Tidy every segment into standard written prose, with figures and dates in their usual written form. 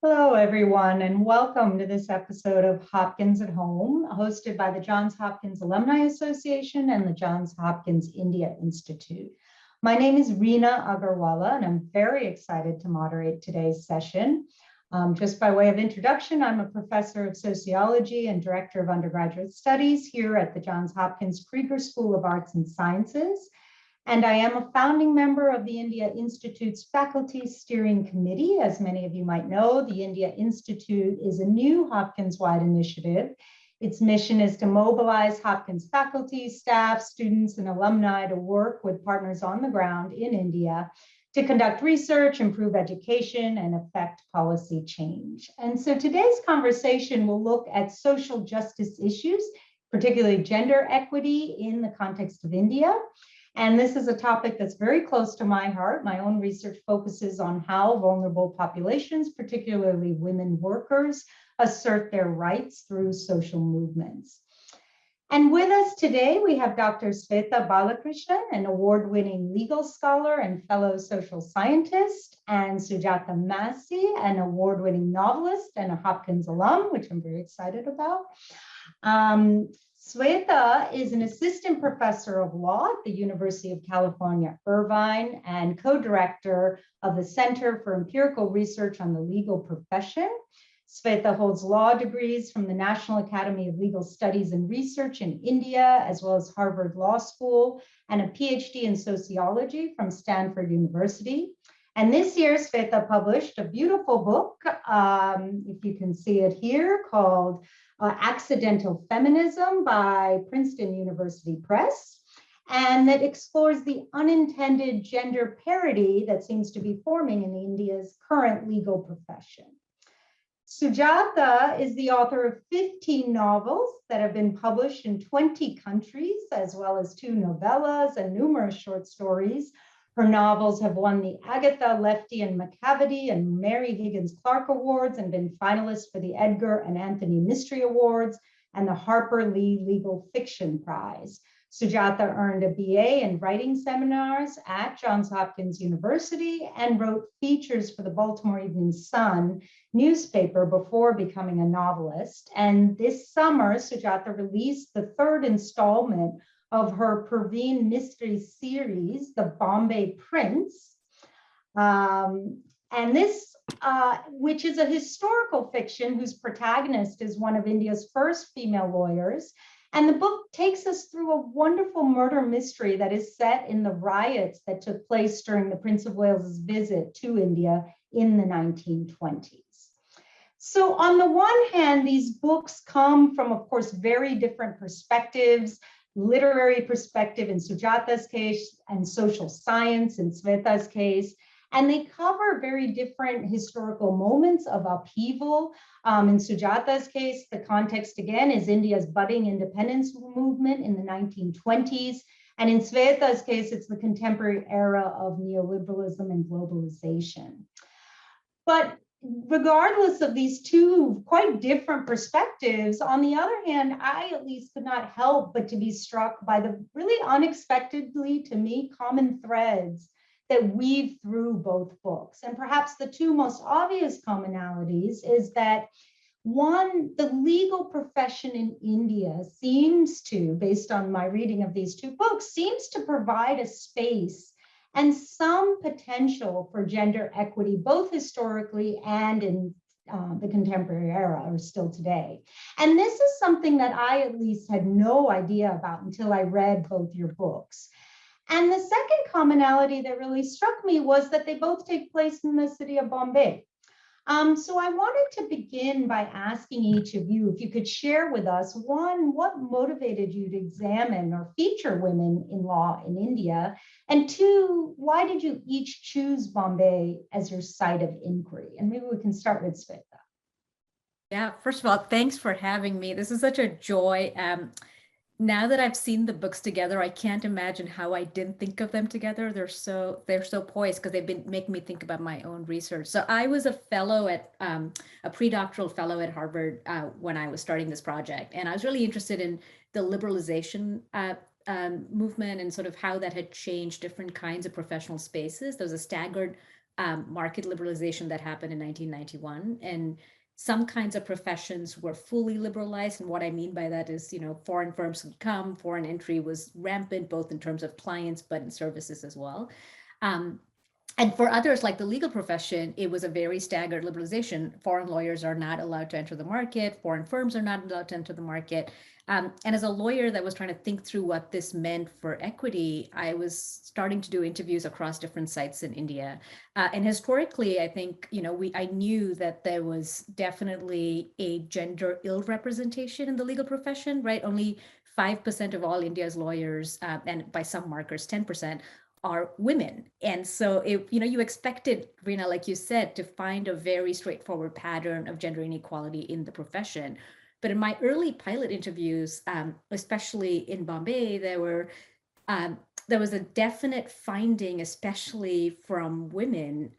Hello, everyone, and welcome to this episode of Hopkins at Home, hosted by the Johns Hopkins Alumni Association and the Johns Hopkins India Institute. My name is Rina Agarwala, and I'm very excited to moderate today's session. Just by way of introduction, I'm a professor of sociology and director of undergraduate studies here at the Johns Hopkins Krieger School of Arts and Sciences. And I am a founding member of the India Institute's Faculty Steering Committee. As many of you might know, the India Institute is a new Hopkins-wide initiative. Its mission is to mobilize Hopkins faculty, staff, students, and alumni to work with partners on the ground in India to conduct research, improve education, and affect policy change. And so today's conversation will look at social justice issues, particularly gender equity in the context of India. And this is a topic that's very close to my heart. My own research focuses on how vulnerable populations, particularly women workers, assert their rights through social movements. And with us today, we have Dr. Swethaa Ballakrishnen, an award-winning legal scholar and fellow social scientist, and Sujatha Massey, an award-winning novelist and a Hopkins alum, which I'm very excited about. Swethaa is an assistant professor of law at the University of California, Irvine, and co-director of the Center for Empirical Research on the Legal Profession. Swethaa holds law degrees from the National Academy of Legal Studies and Research in India, as well as Harvard Law School, and a PhD in sociology from Stanford University. And this year, Swethaa published a beautiful book, if you can see it here, called Accidental Feminism by Princeton University Press, and that explores the unintended gender parity that seems to be forming in India's current legal profession. Sujatha is the author of 15 novels that have been published in 20 countries, as well as 2 novellas and numerous short stories. Her novels have won the Agatha, Lefty, and McCavity and Mary Higgins Clark Awards and been finalists for the Edgar and Anthony Mystery Awards and the Harper Lee Legal Fiction Prize. Sujatha earned a BA in writing seminars at Johns Hopkins University and wrote features for the Baltimore Evening Sun newspaper before becoming a novelist. And this summer, Sujatha released the 3rd installment of her Perveen Mistry Series, The Bombay Prince. And this, which is a historical fiction whose protagonist is one of India's first female lawyers. And the book takes us through a wonderful murder mystery that is set in the riots that took place during the Prince of Wales's visit to India in the 1920s. So on the one hand, these books come from, of course, very different perspectives: literary perspective in Sujatha's case, and social science in Swetha's case. And they cover very different historical moments of upheaval. In Sujatha's case, the context again is India's budding independence movement in the 1920s. And in Swetha's case, it's the contemporary era of neoliberalism and globalization. But regardless of these two quite different perspectives, on the other hand, I at least could not help but to be struck by the really unexpectedly, to me, common threads that weave through both books. And perhaps the two most obvious commonalities is that, one, the legal profession in India seems to, based on my reading of these two books, seems to provide a space and some potential for gender equity, both historically and in the contemporary era, or still today. And this is something that I at least had no idea about until I read both your books. And the second commonality that really struck me was that they both take place in the city of Bombay. So I wanted to begin by asking each of you if you could share with us, one, what motivated you to examine or feature women in law in India? And two, why did you each choose Bombay as your site of inquiry? And maybe we can start with Swethaa. Yeah, first of all, thanks for having me. This is such a joy. Now that I've seen the books together, I can't imagine how I didn't think of them together. They're so poised because they've been making me think about my own research. So I was a fellow at a pre-doctoral fellow at Harvard when I was starting this project, and I was really interested in the liberalization movement and sort of how that had changed different kinds of professional spaces. There was a staggered market liberalization that happened in 1991. And some kinds of professions were fully liberalized. And what I mean by that is, foreign firms could come, foreign entry was rampant, both in terms of clients, but in services as well. And for others, like the legal profession, it was a very staggered liberalization. Foreign lawyers are not allowed to enter the market. Foreign firms are not allowed to enter the market. And as a lawyer that was trying to think through what this meant for equity, I was starting to do interviews across different sites in India. And historically, I think, I knew that there was definitely a gender ill representation in the legal profession, right? Only 5% of all India's lawyers, and by some markers, 10%, are women. And so you expected, Rina, like you said, to find a very straightforward pattern of gender inequality in the profession. But in my early pilot interviews, especially in Bombay, there was a definite finding, especially from women,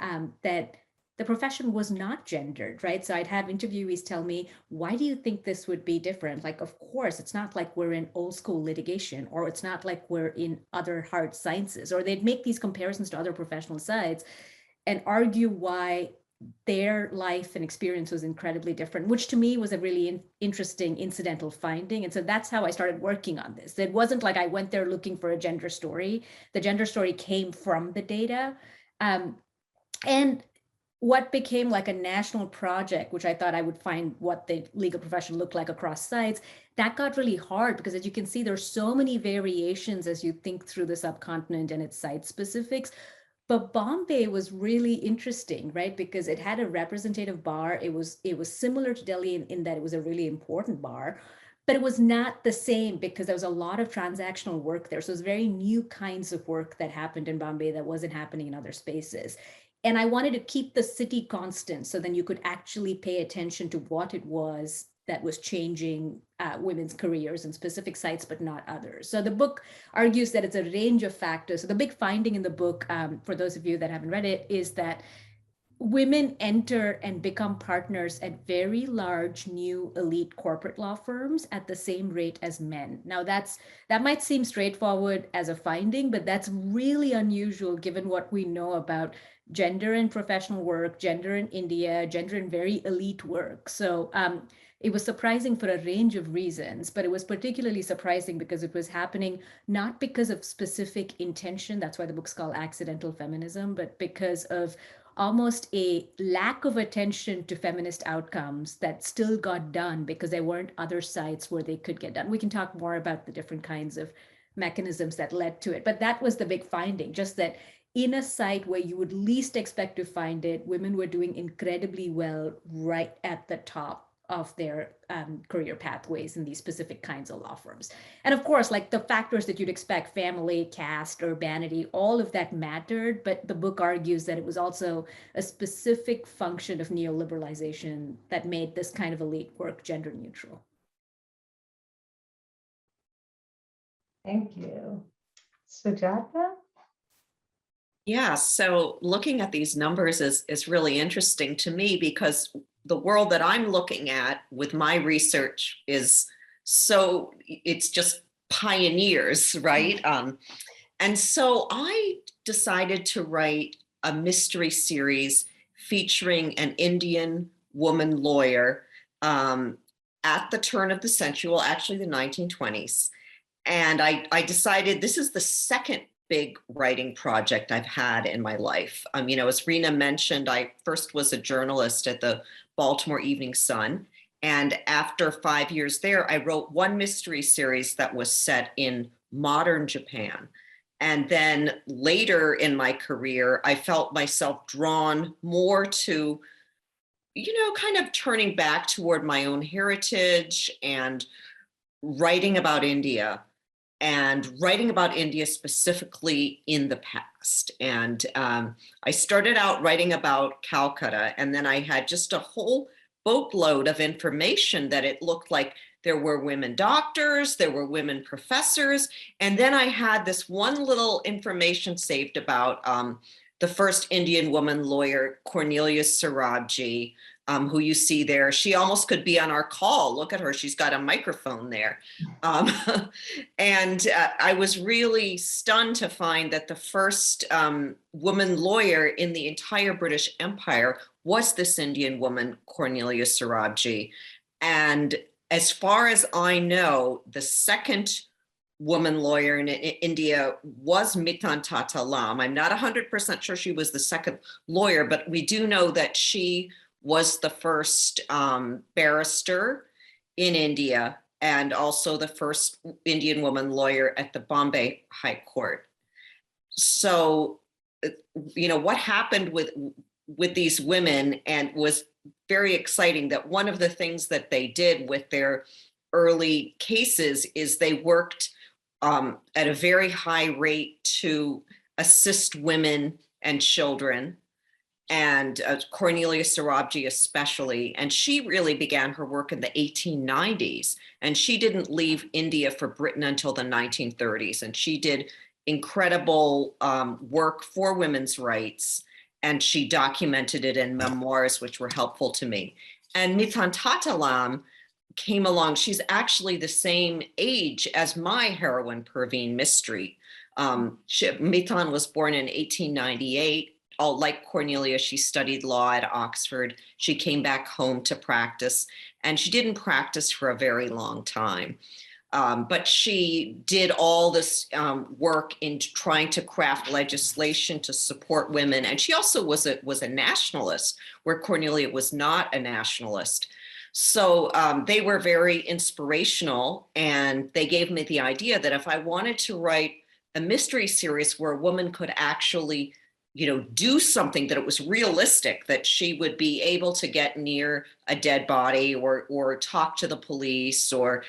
that the profession was not gendered, right? So I'd have interviewees tell me, why do you think this would be different? Like, of course, it's not like we're in old school litigation, or it's not like we're in other hard sciences, or they'd make these comparisons to other professional sides and argue why their life and experience was incredibly different, which to me was a really interesting incidental finding. And so that's how I started working on this. It wasn't like I went there looking for a gender story. The gender story came from the data. And what became like a national project, which I thought I would find what the legal profession looked like across sites, that got really hard because, as you can see, there's so many variations as you think through the subcontinent and its site specifics. But Bombay was really interesting, right? Because it had a representative bar. It was similar to Delhi in that it was a really important bar, but it was not the same because there was a lot of transactional work there. So it was very new kinds of work that happened in Bombay that wasn't happening in other spaces. And I wanted to keep the city constant so then you could actually pay attention to what it was that was changing women's careers in specific sites, but not others. So the book argues that it's a range of factors. So the big finding in the book, for those of you that haven't read it, is that women enter and become partners at very large new elite corporate law firms at the same rate as men. Now that might seem straightforward as a finding, but that's really unusual given what we know about gender in professional work, gender in India, gender in very elite work. So it was surprising for a range of reasons, but it was particularly surprising because it was happening not because of specific intention, that's why the book's called Accidental Feminism, but because of almost a lack of attention to feminist outcomes that still got done because there weren't other sites where they could get done. We can talk more about the different kinds of mechanisms that led to it, but that was the big finding, just that in a site where you would least expect to find it, women were doing incredibly well right at the top of their career pathways in these specific kinds of law firms. And of course, like the factors that you'd expect, family, caste, urbanity, all of that mattered, but the book argues that it was also a specific function of neoliberalization that made this kind of elite work gender neutral. Thank you. Sujatha? Yeah, so looking at these numbers is really interesting to me because the world that I'm looking at with my research it's just pioneers, right? And so I decided to write a mystery series featuring an Indian woman lawyer at the turn of the century, well, actually the 1920s. And I decided this is the second big writing project I've had in my life. As Rina mentioned, I first was a journalist at the Baltimore Evening Sun. And after 5 years there, I wrote one mystery series that was set in modern Japan. And then later in my career, I felt myself drawn more to, kind of turning back toward my own heritage and writing about India. And writing about India specifically in the past. And I started out writing about Calcutta, and then I had just a whole boatload of information that it looked like there were women doctors, there were women professors, and then I had this one little information saved about the first Indian woman lawyer, Cornelius Sarajee, who you see there. She almost could be on our call. Look at her. She's got a microphone there. And I was really stunned to find that the first woman lawyer in the entire British Empire was this Indian woman, Cornelius Sarajee. And as far as I know, the second woman lawyer in India was Mitan Tata Lam. I'm not 100% sure she was the second lawyer, but we do know that she was the first barrister in India and also the first Indian woman lawyer at the Bombay High Court. So, what happened with these women and was very exciting that one of the things that they did with their early cases is they worked at a very high rate to assist women and children, and Cornelia Sarajee especially. And she really began her work in the 1890s, and she didn't leave India for Britain until the 1930s. And she did incredible work for women's rights, and she documented it in memoirs, which were helpful to me. And Mitan Tata Lam came along. She's actually the same age as my heroine, Perveen Mistry. Mitan was born in 1898. Like Cornelia, she studied law at Oxford. She came back home to practice, and she didn't practice for a very long time. But she did all this work in trying to craft legislation to support women. And she also was a nationalist, where Cornelia was not a nationalist. So they were very inspirational, and they gave me the idea that if I wanted to write a mystery series where a woman could actually, do something, that it was realistic, that she would be able to get near a dead body or talk to the police or,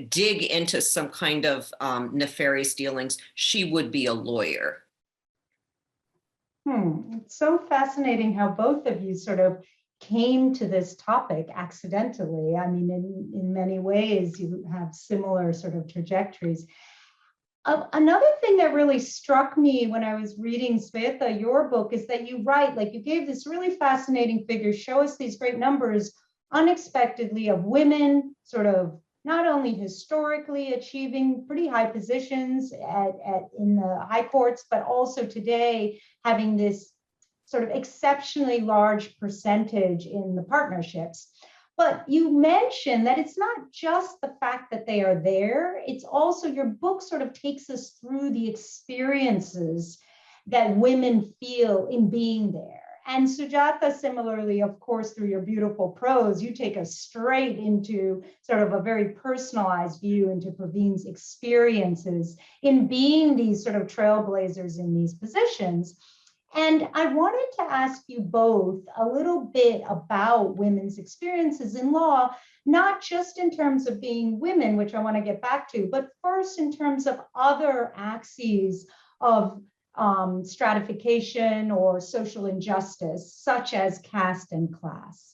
dig into some kind of nefarious dealings, she would be a lawyer. It's so fascinating how both of you sort of came to this topic accidentally. I mean, in many ways, you have similar sort of trajectories. Another thing that really struck me when I was reading, Swethaa, your book, is that you write, like you gave this really fascinating figure, show us these great numbers unexpectedly of women sort of not only historically achieving pretty high positions in the high courts, but also today having this sort of exceptionally large percentage in the partnerships. But you mentioned that it's not just the fact that they are there, it's also your book sort of takes us through the experiences that women feel in being there. And Sujatha, similarly, of course, through your beautiful prose, you take us straight into sort of a very personalized view into Perveen's experiences in being these sort of trailblazers in these positions. And I wanted to ask you both a little bit about women's experiences in law, not just in terms of being women, which I want to get back to, but first in terms of other axes of stratification or social injustice, such as caste and class.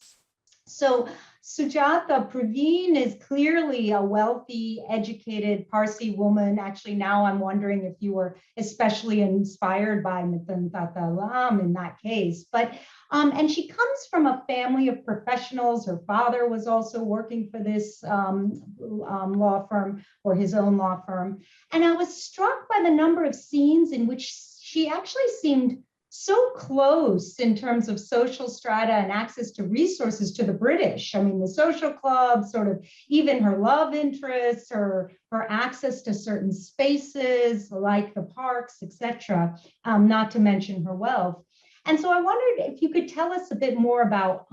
So Sujatha, Perveen is clearly a wealthy, educated Parsi woman. Actually, now I'm wondering if you were especially inspired by Mitan Tata Lam in that case. But and she comes from a family of professionals. Her father was also working for this law firm, or his own law firm. And I was struck by the number of scenes in which she actually seemed so close in terms of social strata and access to resources to the British. I mean, the social club, sort of even her love interests, her access to certain spaces like the parks, etc., not to mention her wealth. And so I wondered if you could tell us a bit more about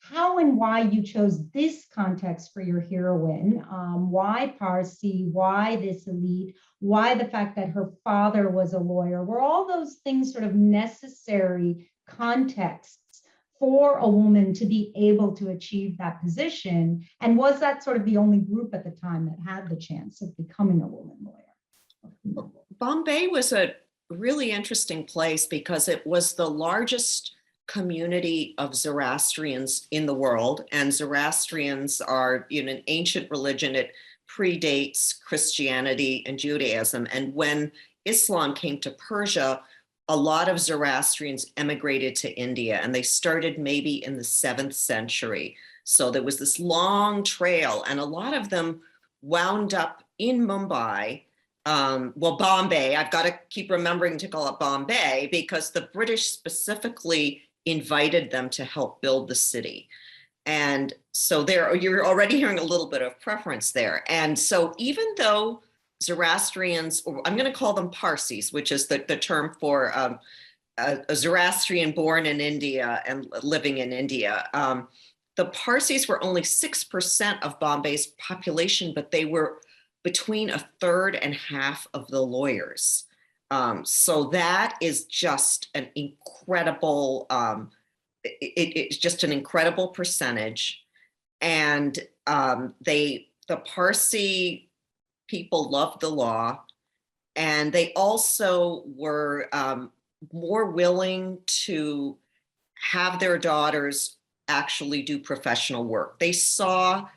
how and why you chose this context for your heroine, why Parsi, why this elite, why the fact that her father was a lawyer. Were all those things sort of necessary contexts for a woman to be able to achieve that position? And was that sort of the only group at the time that had the chance of becoming a woman lawyer? Bombay was a really interesting place because it was the largest community of Zoroastrians in the world. And Zoroastrians are an ancient religion. It predates Christianity and Judaism. And when Islam came to Persia, a lot of Zoroastrians emigrated to India, and they started maybe in the 7th century. So there was this long trail, and a lot of them wound up in Mumbai. Well, Bombay, I've got to keep remembering to call it Bombay because the British specifically invited them to help build the city. And so there, you're already hearing a little bit of preference there. And so even though Zoroastrians, or I'm going to call them Parsis, which is the term for a Zoroastrian born in India and living in India, the Parsis were only 6% of Bombay's population, but they were between a third and half of the lawyers. So that is just an incredible, it's just an incredible percentage. And the Parsi people loved the law, and they also were more willing to have their daughters actually do professional work. They saw,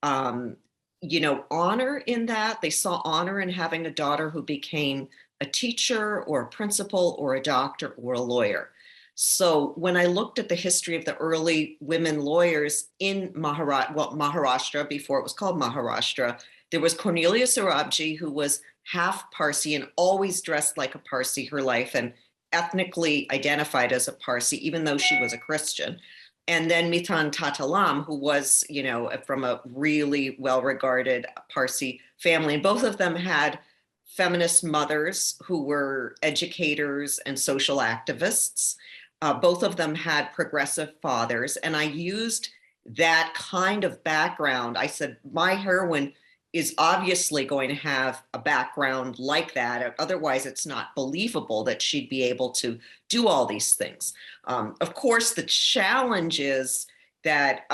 honor in that. They saw honor in having a daughter who became a teacher or a principal or a doctor or a lawyer. So when I looked at the history of the early women lawyers in Maharashtra, before it was called Maharashtra, there was Cornelius Sarajee, who was half Parsi and always dressed like a Parsi her life and ethnically identified as a Parsi, even though she was a Christian. And then Mitan Tatalam, who was, from a really well-regarded Parsi family. And both of them had feminist mothers who were educators and social activists. Both of them had progressive fathers. And I used that kind of background. I said, my heroine is obviously going to have a background like that. Otherwise, it's not believable that she'd be able to do all these things. Of course, the challenge is that,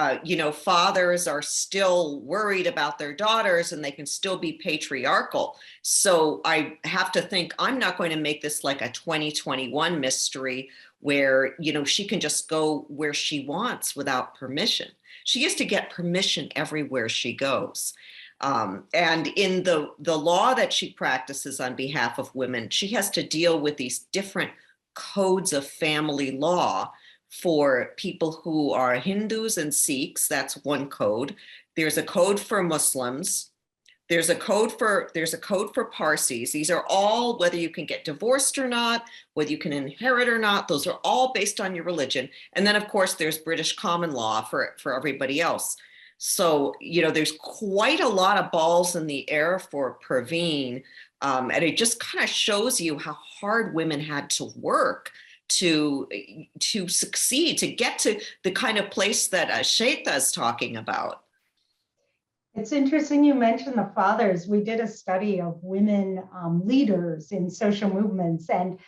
fathers are still worried about their daughters and they can still be patriarchal. So I have to think, I'm not going to make this like a 2021 mystery where, she can just go where she wants without permission. She has to get permission everywhere she goes. And in the law that she practices on behalf of women, she has to deal with these different codes of family law for people who are Hindus and Sikhs. That's one code. There's a code for Muslims. There's a code for Parsis. These are all, whether you can get divorced or not, whether you can inherit or not, those are all based on your religion. And then of course there's British common law for everybody else. So, there's quite a lot of balls in the air for Perveen. And it just kind of shows you how hard women had to work to succeed, to get to the kind of place that Shweta is talking about. It's interesting you mentioned the fathers. We did a study of women leaders in social movements, and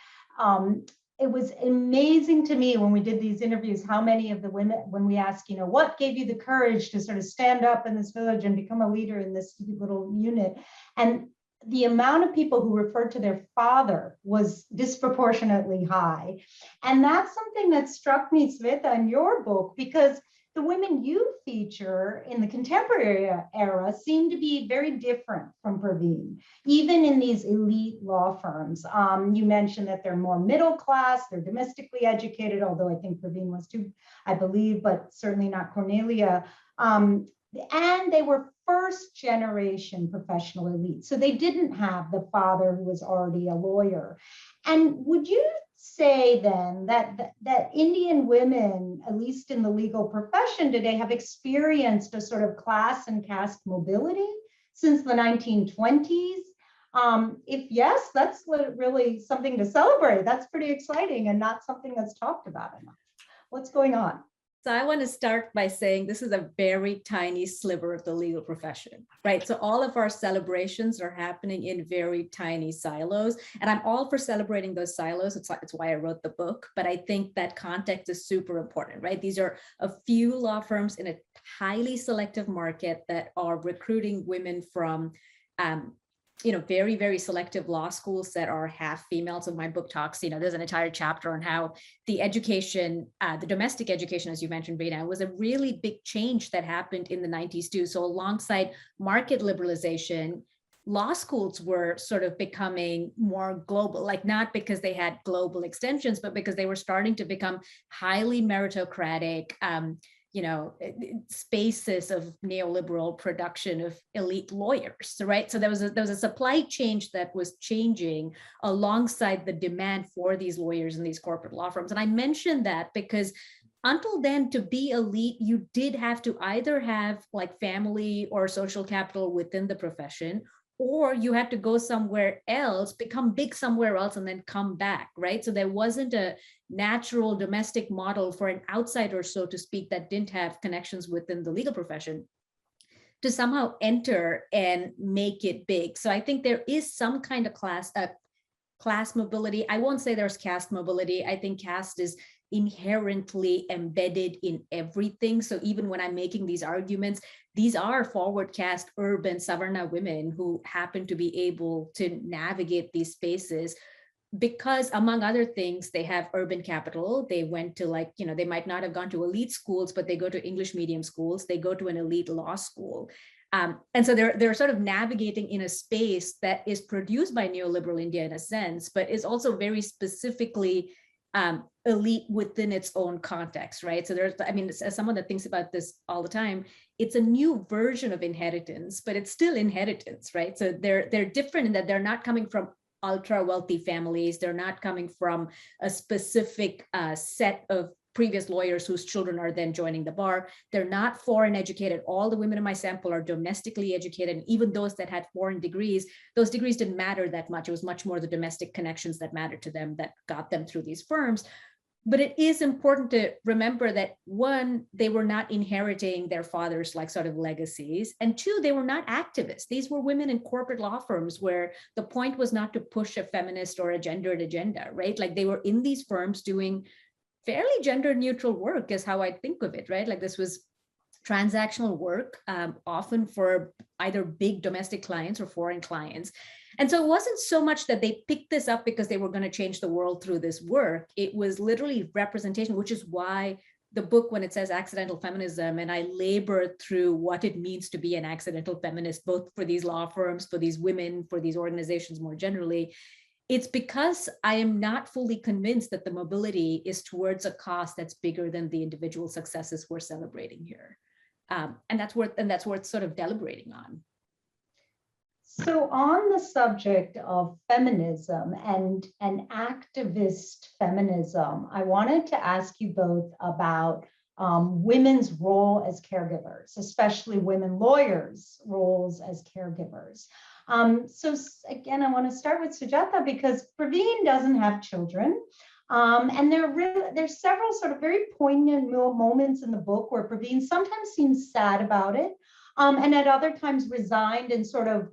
it was amazing to me when we did these interviews, how many of the women, when we asked, what gave you the courage to sort of stand up in this village and become a leader in this little unit? And the amount of people who referred to their father was disproportionately high. And that's something that struck me, Swethaa, in your book, because the women you feature in the contemporary era seem to be very different from Perveen, even in these elite law firms. You mentioned that they're more middle class, they're domestically educated, although I think Perveen was too, I believe, but certainly not Cornelia. And they were first generation professional elite. So they didn't have the father who was already a lawyer. And would you say then that Indian women, at least in the legal profession today, have experienced a sort of class and caste mobility since the 1920s? If yes, that's really something to celebrate. That's pretty exciting and not something that's talked about enough. What's going on? So I want to start by saying this is a very tiny sliver of the legal profession, right? So all of our celebrations are happening in very tiny silos, and I'm all for celebrating those silos. It's why I wrote the book, but I think that context is super important, right? These are a few law firms in a highly selective market that are recruiting women from very, very selective law schools that are half female. So my book talks, there's an entire chapter on how the education, the domestic education, as you mentioned, Rina, was a really big change that happened in the 90s too. So alongside market liberalization, law schools were sort of becoming more global, like not because they had global extensions, but because they were starting to become highly meritocratic, spaces of neoliberal production of elite lawyers, right? So there was a supply change that was changing alongside the demand for these lawyers in these corporate law firms. And I mentioned that because until then, to be elite, you did have to either have like family or social capital within the profession, or you had to go somewhere else, become big somewhere else, and then come back, right? So there wasn't a natural domestic model for an outsider, so to speak, that didn't have connections within the legal profession to somehow enter and make it big. So I think there is some kind of class mobility. I won't say there's caste mobility. I think caste is inherently embedded in everything. So even when I'm making these arguments, these are forward caste urban Savarna women who happen to be able to navigate these spaces because, among other things, they have urban capital. They went to they might not have gone to elite schools, but they go to English medium schools. They go to an elite law school. And so they're sort of navigating in a space that is produced by neoliberal India in a sense, but is also very specifically elite within its own context, right? So as someone that thinks about this all the time, it's a new version of inheritance, but it's still inheritance, right? So they're different in that they're not coming from ultra wealthy families. They're not coming from a specific set of previous lawyers whose children are then joining the bar. They're not foreign educated. All the women in my sample are domestically educated. And even those that had foreign degrees, those degrees didn't matter that much. It was much more the domestic connections that mattered to them that got them through these firms. But it is important to remember that, one, they were not inheriting their father's sort of legacies. And two, they were not activists. These were women in corporate law firms where the point was not to push a feminist or a gendered agenda, right? Like they were in these firms doing fairly gender neutral work is how I think of it, right? Like this was transactional work, often for either big domestic clients or foreign clients. And so it wasn't so much that they picked this up because they were going to change the world through this work. It was literally representation, which is why the book, when it says accidental feminism, and I labor through what it means to be an accidental feminist, both for these law firms, for these women, for these organizations more generally, it's because I am not fully convinced that the mobility is towards a cause that's bigger than the individual successes we're celebrating here. And that's worth sort of deliberating on. So on the subject of feminism and activist feminism, I wanted to ask you both about women's role as caregivers, especially women lawyers' roles as caregivers. So again, I want to start with Sujatha because Perveen doesn't have children. And there's several sort of very poignant moments in the book where Perveen sometimes seems sad about it, and at other times resigned and sort of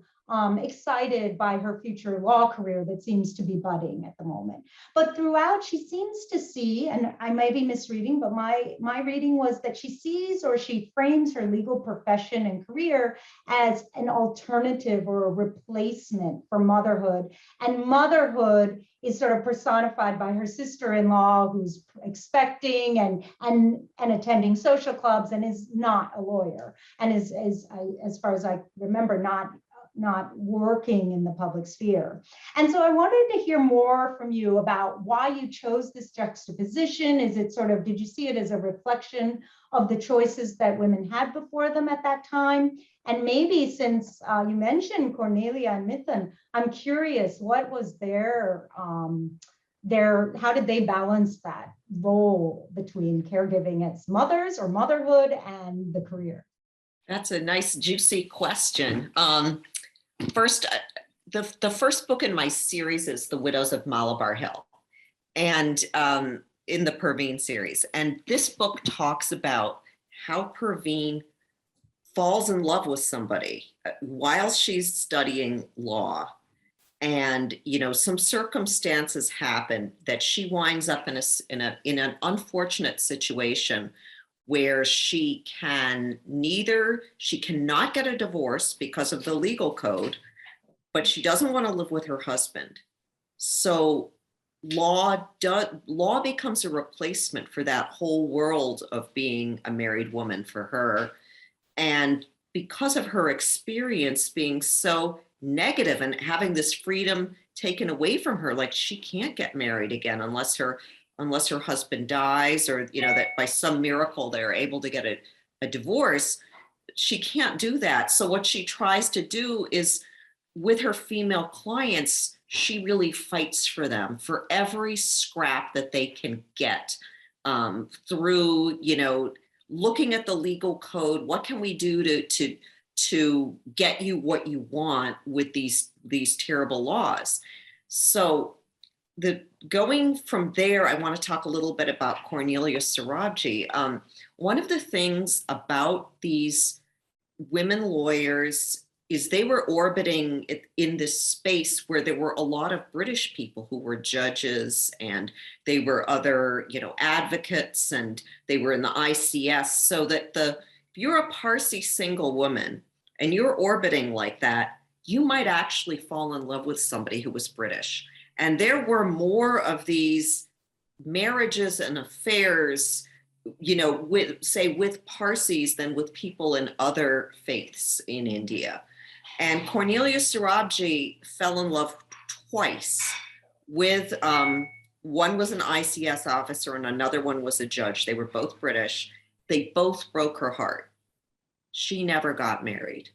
excited by her future law career that seems to be budding at the moment. But throughout, she seems to see, and I may be misreading, but my reading was that she sees or she frames her legal profession and career as an alternative or a replacement for motherhood. And motherhood is sort of personified by her sister-in-law who's expecting and attending social clubs and is not a lawyer and is as far as I remember, not working in the public sphere. And so I wanted to hear more from you about why you chose this juxtaposition. Is it sort of, did you see it as a reflection of the choices that women had before them at that time? And maybe since you mentioned Cornelia and Mithun, I'm curious, what was how did they balance that role between caregiving as mothers or motherhood and the career? That's a nice, juicy question. First, the first book in my series is The Widows of Malabar Hill, and in the Perveen series. And this book talks about how Perveen falls in love with somebody while she's studying law. And, some circumstances happen that she winds up in an unfortunate situation where she cannot get a divorce because of the legal code, but she doesn't want to live with her husband. So law becomes a replacement for that whole world of being a married woman for her. And because of her experience being so negative, and having this freedom taken away from her. Like, she can't get married again unless her husband dies, or, you know, that by some miracle they're able to get a divorce. She can't do that. So what she tries to do is, with her female clients, she really fights for them for every scrap that they can get, through, you know, looking at the legal code. What can we do to get you what you want with these terrible laws? So going from there, I want to talk a little bit about Cornelius Sarajee. One of the things about these women lawyers is they were orbiting in this space where there were a lot of British people who were judges, and they were other, you know, advocates, and they were in the ICS. So that if you're a Parsi single woman and you're orbiting like that, you might actually fall in love with somebody who was British. And there were more of these marriages and affairs, you know, with Parsis than with people in other faiths in India. And Cornelius Sarajee fell in love twice with, one was an ICS officer and another one was a judge. They were both British. They both broke her heart. She never got married.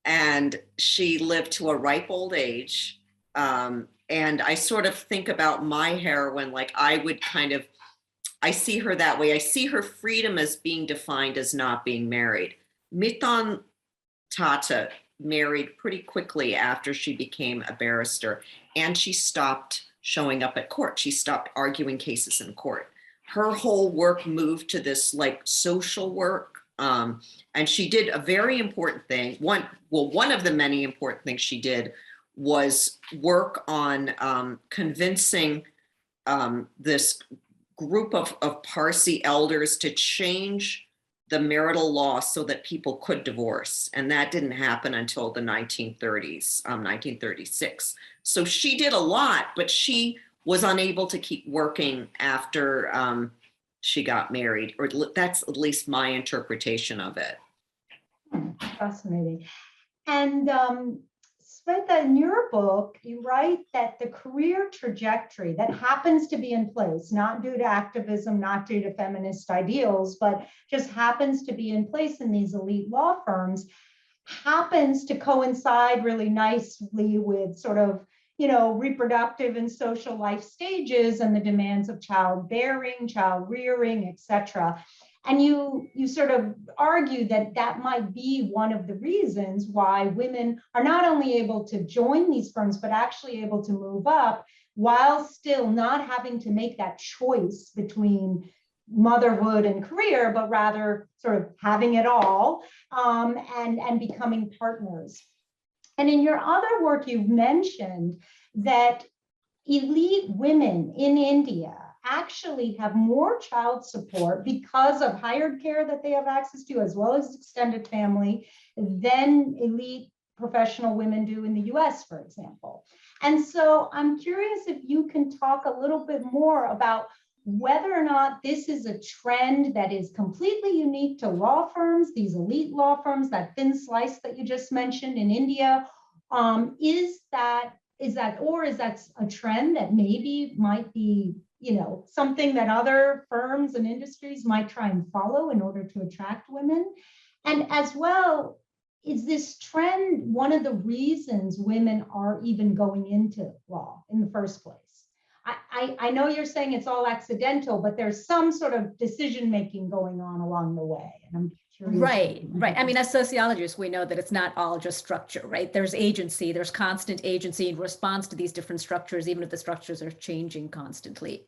And she lived to a ripe old age. And I sort of think about my heroine, like I see her that way. I see her freedom as being defined as not being married. Mithun Tata married pretty quickly after she became a barrister, and she stopped showing up at court. She stopped arguing cases in court. Her whole work moved to this like social work. And she did a very important thing. One of the many important things she did was work on convincing this group of Parsi elders to change the marital law so that people could divorce. And that didn't happen until the 1930s, 1936. So she did a lot, but she was unable to keep working after she got married, or that's at least my interpretation of it. Fascinating. And Swethaa, in your book, you write that the career trajectory that happens to be in place, not due to activism, not due to feminist ideals, but just happens to be in place in these elite law firms, happens to coincide really nicely with sort of, you know, reproductive and social life stages and the demands of childbearing, child rearing, etc. And you sort of argue that that might be one of the reasons why women are not only able to join these firms, but actually able to move up while still not having to make that choice between motherhood and career, but rather sort of having it all and becoming partners. And in your other work, you've mentioned that elite women in India actually have more child support because of hired care that they have access to, as well as extended family, than elite professional women do in the US, for example. And so I'm curious if you can talk a little bit more about whether or not this is a trend that is completely unique to law firms, these elite law firms, that thin slice that you just mentioned in India. Is that a trend that maybe might be, you know, something that other firms and industries might try and follow in order to attract women? And as well, is this trend one of the reasons women are even going into law in the first place? I know you're saying it's all accidental, but there's some sort of decision-making going on along the way. And I'm curious. Right. I mean, as sociologists, we know that it's not all just structure, right? There's agency, there's constant agency in response to these different structures, even if the structures are changing constantly.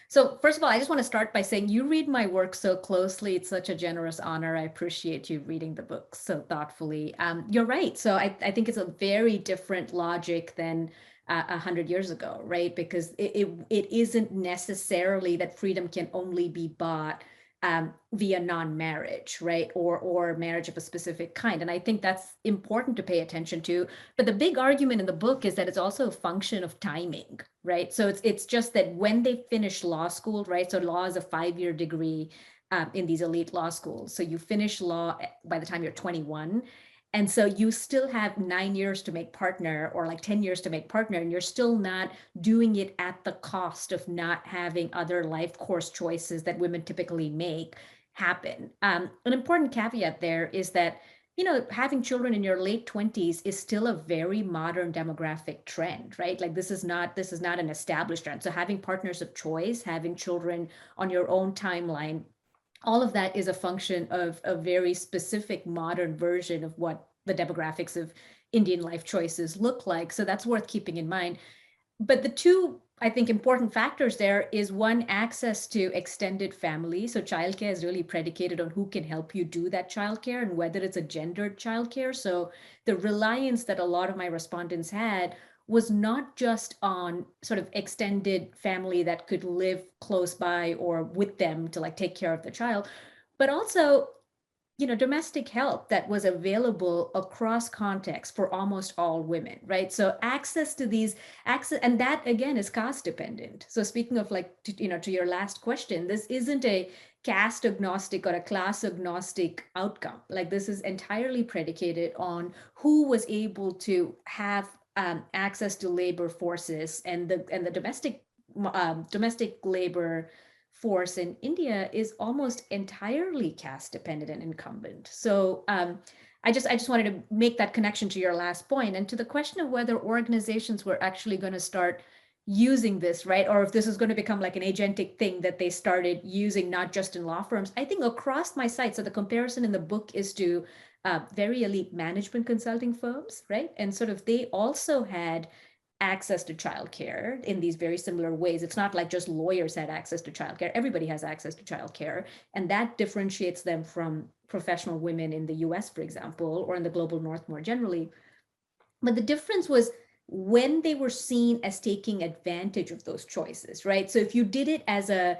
So first of all, I just want to start by saying you read my work so closely. It's such a generous honor. I appreciate you reading the book so thoughtfully. You're right. So I think it's a very different logic than 100 years ago, right? Because it isn't necessarily that freedom can only be bought via non-marriage, right? Or marriage of a specific kind. And I think that's important to pay attention to. But the big argument in the book is that it's also a function of timing, right? So it's just that when they finish law school, right? So law is a 5-year degree in these elite law schools. So you finish law by the time you're 21. And so you still have 9 years to make partner, or like 10 years to make partner, and you're still not doing it at the cost of not having other life course choices that women typically make happen. An important caveat there is that, having children in your late 20s is still a very modern demographic trend, right? Like this is not an established trend. So having partners of choice, having children on your own timeline, all of that is a function of a very specific modern version of what the demographics of Indian life choices look like. So that's worth keeping in mind. But the two, I think, important factors there is one, access to extended family. So childcare is really predicated on who can help you do that childcare and whether it's a gendered childcare. So the reliance that a lot of my respondents had was not just on sort of extended family that could live close by or with them to like take care of the child, but also, domestic help that was available across contexts for almost all women, right? So access, and that again is caste dependent. So speaking of like, to your last question, this isn't a caste agnostic or a class agnostic outcome. Like this is entirely predicated on who was able to have access to labor forces, and the domestic labor force in India is almost entirely caste dependent and incumbent. So I just wanted to make that connection to your last point, and to the question of whether organizations were actually going to start using this, right? Or if this is going to become like an agentic thing that they started using, not just in law firms. I think across my site, so the comparison in the book is to very elite management consulting firms, right? And sort of they also had access to childcare in these very similar ways. It's not like just lawyers had access to childcare. Everybody has access to childcare, and that differentiates them from professional women in the US, for example, or in the global north more generally. But the difference was when they were seen as taking advantage of those choices, right? So if you did it as a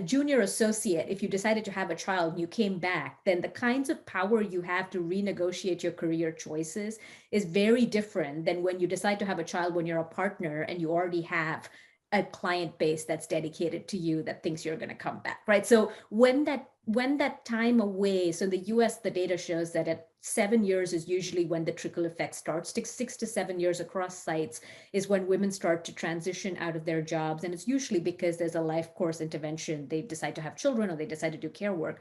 junior associate, if you decided to have a child and you came back, then the kinds of power you have to renegotiate your career choices is very different than when you decide to have a child when you're a partner and you already have a client base that's dedicated to you that thinks you're going to come back, right? So when that time away, so in the US, the data shows that at 7 years is usually when the trickle effect starts. 6 to 7 years across sites is when women start to transition out of their jobs. And it's usually because there's a life course intervention. They decide to have children or they decide to do care work.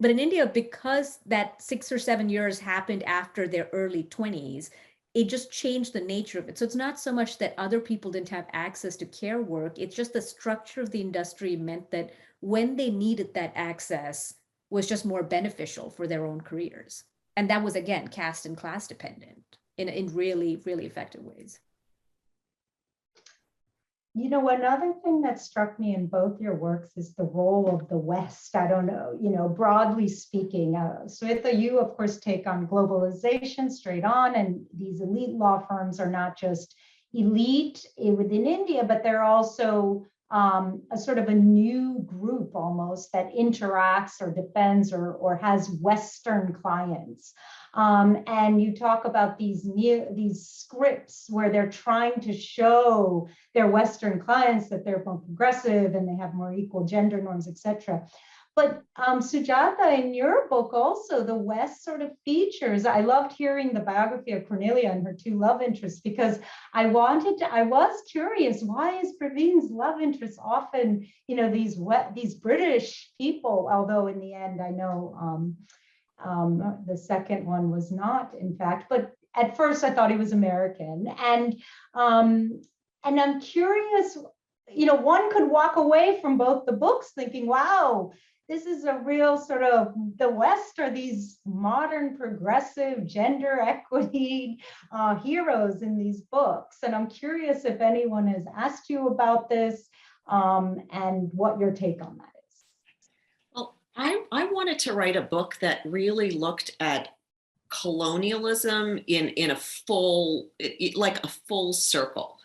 But in India, because that 6 or 7 years happened after their early 20s, it just changed the nature of it. So it's not so much that other people didn't have access to care work. It's just the structure of the industry meant that when they needed that access was just more beneficial for their own careers. And that was, again, caste and class dependent in really, really effective ways. Another thing that struck me in both your works is the role of the West. I don't know, broadly speaking. Swethaa, you, of course, take on globalization straight on, and these elite law firms are not just elite within India, but they're also a sort of a new group almost that interacts or defends or has Western clients. And you talk about these scripts where they're trying to show their Western clients that they're more progressive and they have more equal gender norms, etc. But Sujatha, in your book also, the West sort of features. I loved hearing the biography of Cornelia and her two love interests, because I was curious, why is Perveen's love interest often, these British people, although in the end I know the second one was not, in fact, but at first I thought he was American. And I'm curious, one could walk away from both the books thinking, wow, this is a real sort of, the West are these modern progressive gender equity heroes in these books. And I'm curious if anyone has asked you about this and what your take on that is. Well, I wanted to write a book that really looked at colonialism in a full, like a full circle.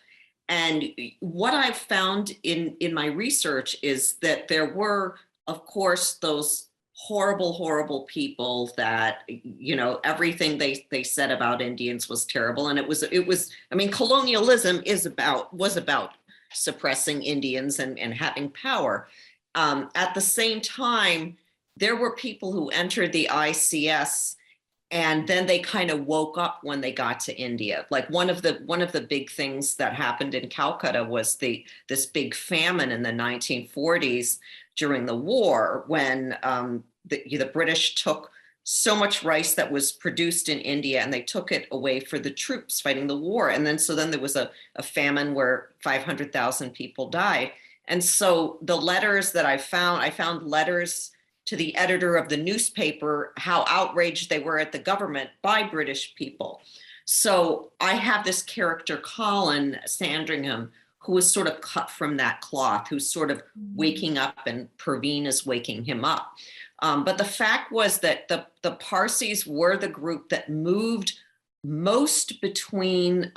And what I've found in my research is that there were, of course, those horrible, horrible people that, everything they said about Indians was terrible. And it was, I mean, colonialism was about suppressing Indians and having power. At the same time, there were people who entered the ICS And then they kind of woke up when they got to India. Like one of the big things that happened in Calcutta was this big famine in the 1940s during the war, when the British took so much rice that was produced in India and they took it away for the troops fighting the war. And then there was a famine where 500,000 people died. And so the letters that I found letters to the editor of the newspaper, how outraged they were at the government by British people. So I have this character, Colin Sandringham, who is sort of cut from that cloth, who's sort of waking up, and Perveen is waking him up. But the fact was that the Parsis were the group that moved most between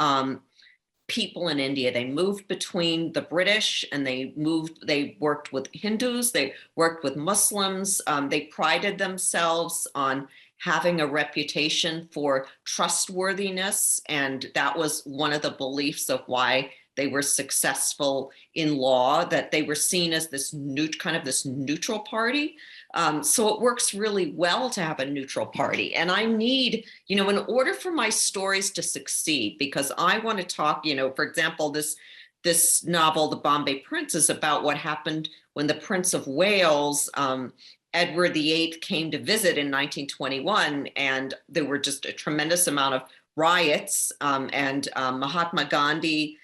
people in India. They moved between the British, and they worked with Hindus, they worked with Muslims. They prided themselves on having a reputation for trustworthiness. And that was one of the beliefs of why they were successful in law, that they were seen as this neutral party. So it works really well to have a neutral party. And I need, in order for my stories to succeed, because I want to talk, for example, this novel, The Bombay Prince, is about what happened when the Prince of Wales, Edward VIII, came to visit in 1921, and there were just a tremendous amount of riots, and Mahatma Gandhi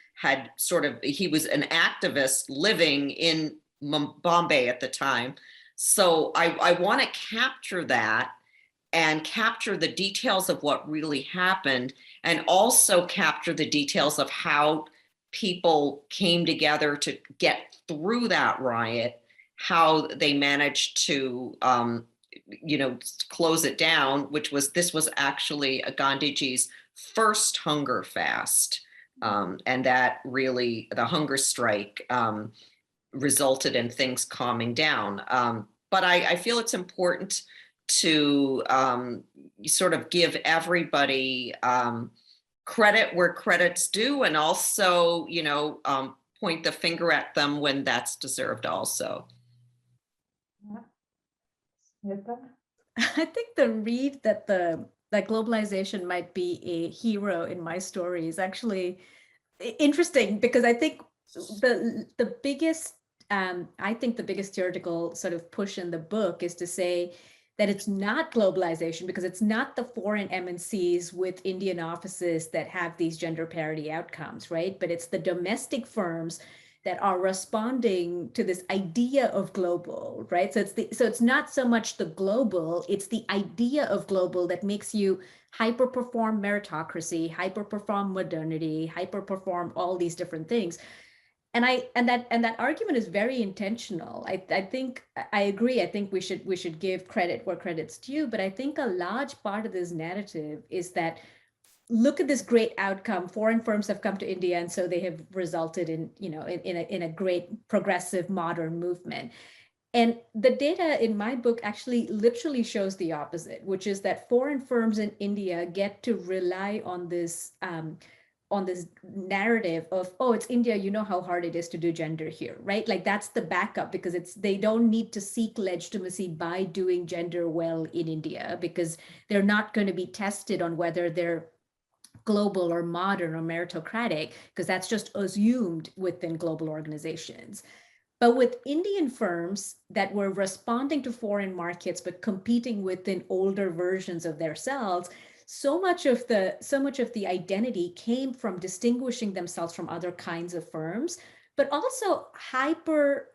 he was an activist living in Bombay at the time. So I want to capture that and capture the details of what really happened, and also capture the details of how people came together to get through that riot, how they managed to, close it down, this was actually Gandhiji's first hunger fast. And that really, the hunger strike, resulted in things calming down. But I feel it's important to sort of give everybody credit where credit's due, and also, point the finger at them when that's deserved also. I think the read that that globalization might be a hero in my story is actually interesting, because I think the biggest theoretical sort of push in the book is to say that it's not globalization, because it's not the foreign MNCs with Indian offices that have these gender parity outcomes, right? But it's the domestic firms that are responding to this idea of global, right? So it's not so much the global, it's the idea of global that makes you hyper-perform meritocracy, hyper-perform modernity, hyper-perform all these different things. And that argument is very intentional. I think I agree. I think we should give credit where credit's due, but I think a large part of this narrative is that, look at this great outcome. Foreign firms have come to India, and so they have resulted in, in a great progressive modern movement. And the data in my book actually literally shows the opposite, which is that foreign firms in India get to rely on this narrative of, oh, it's India, you know how hard it is to do gender here, right? Like that's the backup, because they don't need to seek legitimacy by doing gender well in India, because they're not going to be tested on whether they're global or modern or meritocratic, because that's just assumed within global organizations. But with Indian firms that were responding to foreign markets, but competing within older versions of themselves, so much of the identity came from distinguishing themselves from other kinds of firms, but also hyper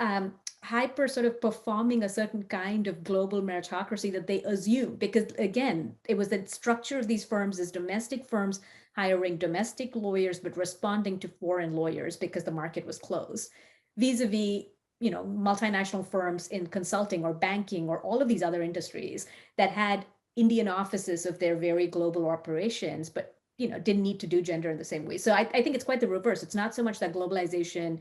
sort of performing a certain kind of global meritocracy that they assume, because again, it was the structure of these firms as domestic firms hiring domestic lawyers, but responding to foreign lawyers because the market was closed, vis-a-vis, multinational firms in consulting or banking or all of these other industries that had Indian offices of their very global operations, but didn't need to do gender in the same way. So I think it's quite the reverse. It's not so much that globalization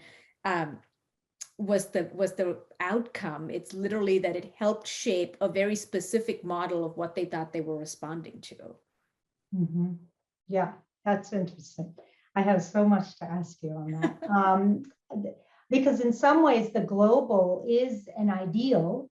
was the outcome. It's literally that it helped shape a very specific model of what they thought they were responding to. Mm-hmm. Yeah, that's interesting. I have so much to ask you on that. Because in some ways the global is an ideal,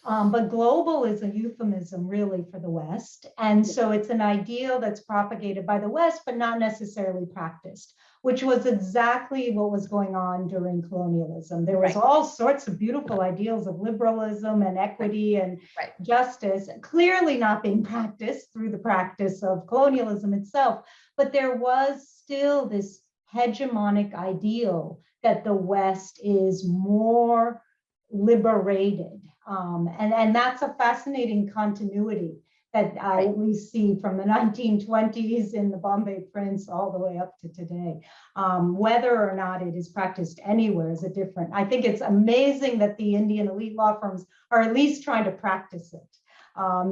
But global is a euphemism really for the West. And so it's an ideal that's propagated by the West, but not necessarily practiced, which was exactly what was going on during colonialism. There was all sorts of beautiful ideals of liberalism and equity and justice, clearly not being practiced through the practice of colonialism itself. But there was still this hegemonic ideal that the West is more liberated. And that's a fascinating continuity that we see from the 1920s in the Bombay Prince all the way up to today. Whether or not it is practiced anywhere is a different. I think it's amazing that the Indian elite law firms are at least trying to practice it.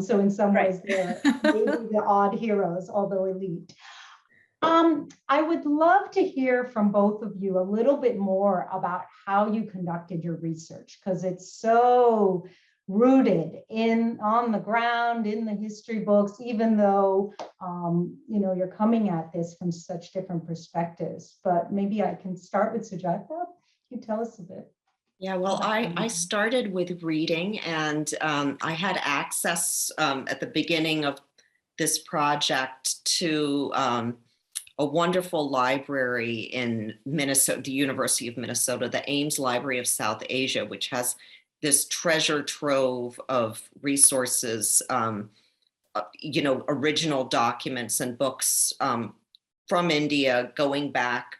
So in some ways, they're maybe the odd heroes, although elite. I would love to hear from both of you a little bit more about how you conducted your research, because it's so rooted on the ground in the history books, even though you're coming at this from such different perspectives. But maybe I can start with Sujatha. Can you tell us a bit? Yeah, well, I started with reading, and I had access at the beginning of this project to a wonderful library in Minnesota, the University of Minnesota, the Ames Library of South Asia, which has this treasure trove of resources, original documents and books from India going back,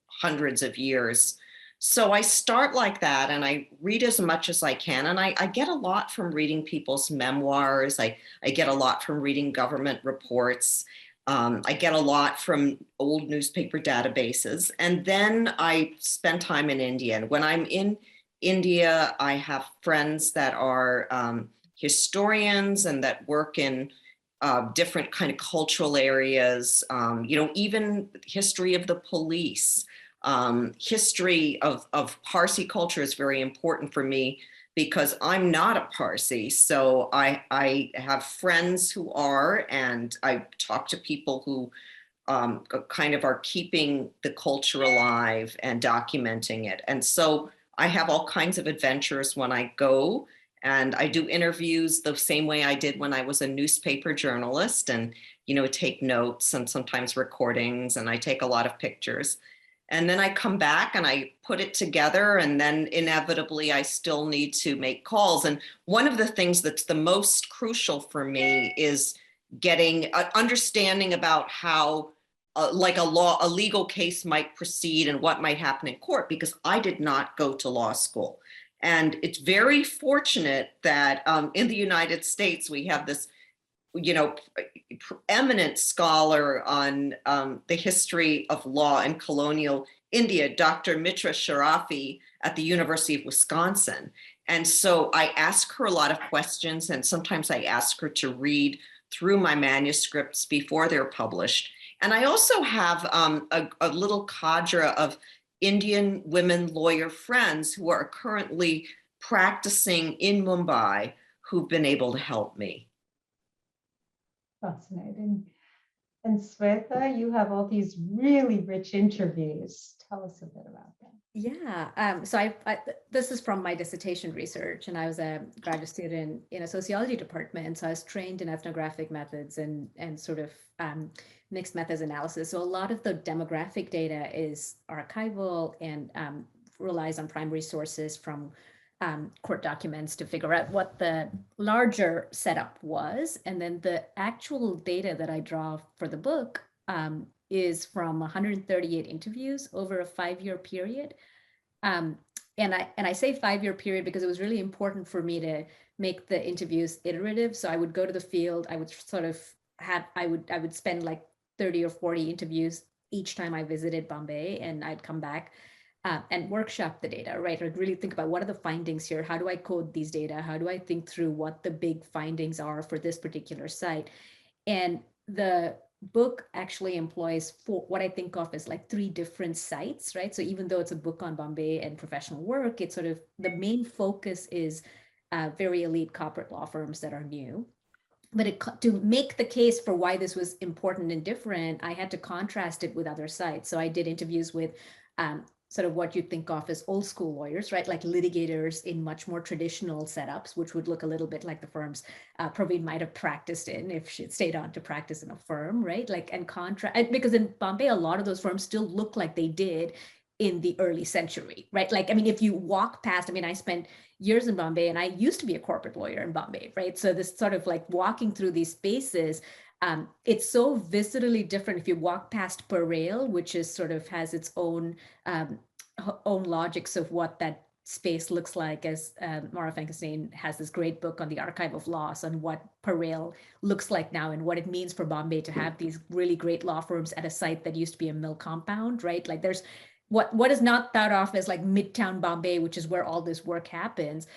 hundreds of years. So I start like that, and I read as much as I can. And I get a lot from reading people's memoirs. I get a lot from reading government reports. I get a lot from old newspaper databases. And then I spend time in India. And when I'm in India, I have friends that are historians and that work in different kind of cultural areas, even history of the police. History of Parsi culture is very important for me because I'm not a Parsi. So I have friends who are, and I talk to people who kind of are keeping the culture alive and documenting it. And so I have all kinds of adventures when I go, and I do interviews the same way I did when I was a newspaper journalist, and, take notes and sometimes recordings, and I take a lot of pictures. And then I come back and I put it together, and then inevitably I still need to make calls. And one of the things that's the most crucial for me is getting understanding about how a legal case might proceed and what might happen in court, because I did not go to law school. And it's very fortunate that in the United States, we have this eminent scholar on the history of law in colonial India, Dr. Mitra Sharafi at the University of Wisconsin. And so I ask her a lot of questions, and sometimes I ask her to read through my manuscripts before they're published. And I also have a little cadre of Indian women lawyer friends who are currently practicing in Mumbai who've been able to help me. Fascinating. And Swethaa, you have all these really rich interviews. Tell us a bit about that. Yeah, so this is from my dissertation research, and I was a graduate student in a sociology department. So I was trained in ethnographic methods and sort of mixed methods analysis. So a lot of the demographic data is archival and relies on primary sources from court documents to figure out what the larger setup was. And then the actual data that I draw for the book is from 138 interviews over a 5-year period. And I say 5-year period because it was really important for me to make the interviews iterative. So I would go to the field, I would sort of I would spend like 30 or 40 interviews each time I visited Bombay, and I'd come back and workshop the data, right? Or really think about what are the findings here? How do I code these data? How do I think through what the big findings are for this particular site? And the book actually employs what I think of as like 3 different sites, right? So even though it's a book on Bombay and professional work, it's sort of the main focus is very elite corporate law firms that are new. But to make the case for why this was important and different, I had to contrast it with other sites. So I did interviews with sort of what you think of as old school lawyers, right? Like litigators in much more traditional setups, which would look a little bit like the firms Perveen might have practiced in if she stayed on to practice in a firm, right? Like, and because in Bombay, a lot of those firms still look like they did in the early century, right? Like, I mean, if you walk past, I mean, I spent years in Bombay and I used to be a corporate lawyer in Bombay, right? So this sort of like walking through these spaces, it's so viscerally different if you walk past Parel, which is sort of has its own logics of what that space looks like, as Maura Finkelstein has this great book on the archive of laws on what Parel looks like now and what it means for Bombay to have these really great law firms at a site that used to be a mill compound, right? Like there's what is not thought of as like Midtown Bombay, which is where all this work happens.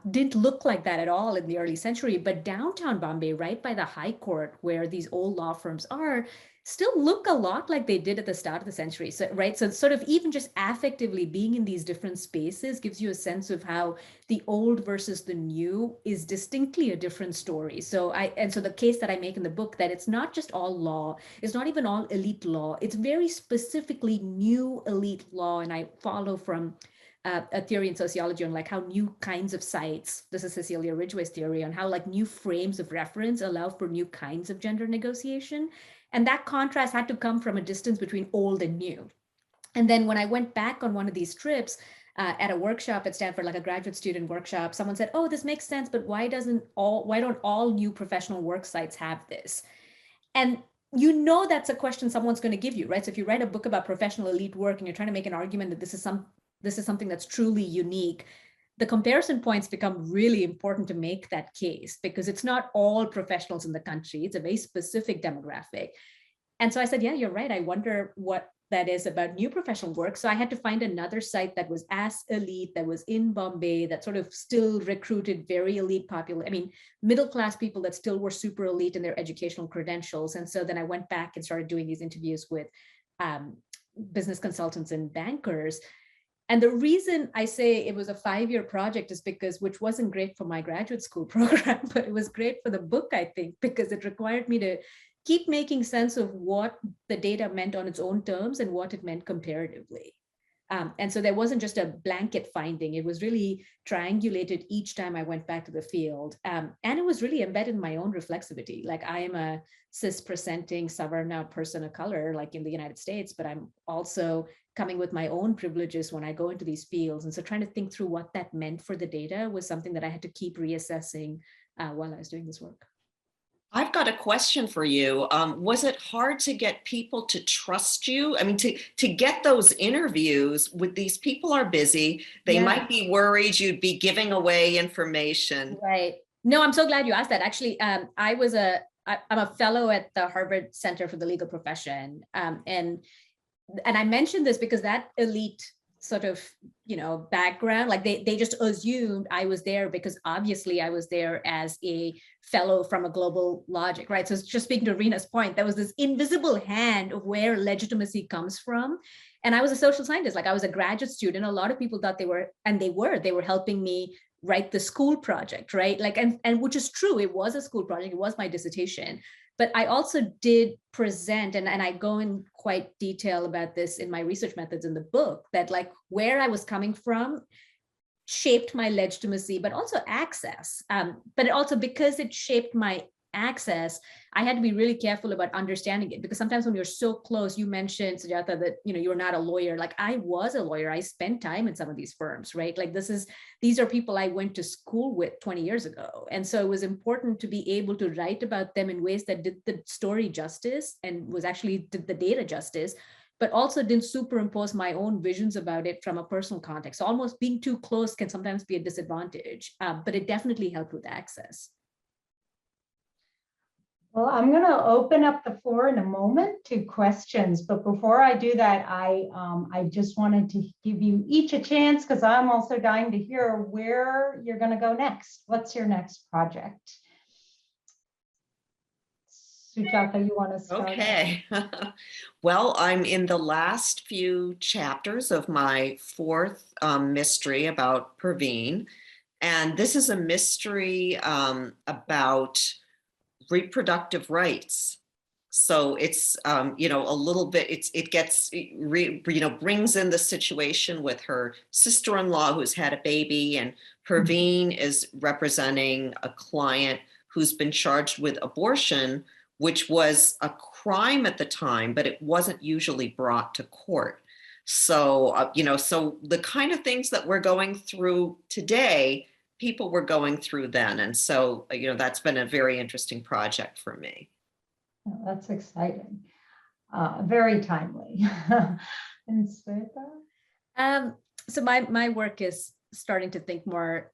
Didn't look like that at all in the early century, but downtown Bombay, right by the High Court, where these old law firms are, still look a lot like they did at the start of the century. So, right. So sort of even just affectively being in these different spaces gives you a sense of how the old versus the new is distinctly a different story. So so the case that I make in the book, that it's not just all law, it's not even all elite law, it's very specifically new elite law. And I follow from a theory in sociology on like how new kinds of sites, this is Cecilia Ridgway's theory, on how like new frames of reference allow for new kinds of gender negotiation. And that contrast had to come from a distance between old and new. And then when I went back on one of these trips at a workshop at Stanford, like a graduate student workshop, someone said, oh, this makes sense, but why don't all new professional work sites have this? And you know that's a question someone's going to give you, right? So if you write a book about professional elite work and you're trying to make an argument that this is something that's truly unique, the comparison points become really important to make that case, because it's not all professionals in the country. It's a very specific demographic. And so I said, yeah, you're right. I wonder what that is about new professional work. So I had to find another site that was as elite, that was in Bombay, that sort of still recruited very elite middle-class people that still were super elite in their educational credentials. And so then I went back and started doing these interviews with business consultants and bankers. And the reason I say it was a 5-year project is because, which wasn't great for my graduate school program, but it was great for the book, I think, because it required me to keep making sense of what the data meant on its own terms and what it meant comparatively. And so there wasn't just a blanket finding. It was really triangulated each time I went back to the field. And it was really embedded in my own reflexivity. Like, I am a cis-presenting Savarna person of color, like in the United States, but I'm also coming with my own privileges when I go into these fields. And so trying to think through what that meant for the data was something that I had to keep reassessing while I was doing this work. I've got a question for you. Was it hard to get people to trust you? I mean, to get those interviews with these people are busy. They might be worried you'd be giving away information. Right. No, I'm so glad you asked that. Actually, I'm a fellow at the Harvard Center for the Legal Profession. And I mentioned this because that elite sort of, background, like they just assumed I was there because obviously I was there as a fellow from a global logic, right? So it's just speaking to Rina's point, there was this invisible hand of where legitimacy comes from. And I was a social scientist, like I was a graduate student. A lot of people thought they were helping me write the school project, right? Like, and which is true, it was a school project, it was my dissertation. But I also did present, and I go in quite detail about this in my research methods in the book, that like where I was coming from shaped my legitimacy, but also access. But it also, because it shaped my access, I had to be really careful about understanding it, because sometimes when you're so close, you mentioned, Sujatha, that you're not a lawyer. Like, I was a lawyer. I spent time in some of these firms, right? Like, these are people I went to school with 20 years ago. And so it was important to be able to write about them in ways that did the story justice and did the data justice, but also didn't superimpose my own visions about it from a personal context. So almost being too close can sometimes be a disadvantage, but it definitely helped with access. Well, I'm going to open up the floor in a moment to questions, but before I do that, I just wanted to give you each a chance, because I'm also dying to hear where you're going to go next. What's your next project? Sujatha, you want to start? Okay. Well, I'm in the last few chapters of my 4th mystery about Perveen, and this is a mystery about reproductive rights So it's, you know, a little bit, it gets, you know, brings in the situation with her sister-in-law who's had a baby, and Perveen is representing a client who's been charged with abortion, which was a crime at the time, but it wasn't usually brought to court. So, you know, so the kind of things that we're going through today, people were going through then. And so, you know, that's been a very interesting project for me. Oh, that's exciting. Very timely. And Swethaa? So my work is starting to think more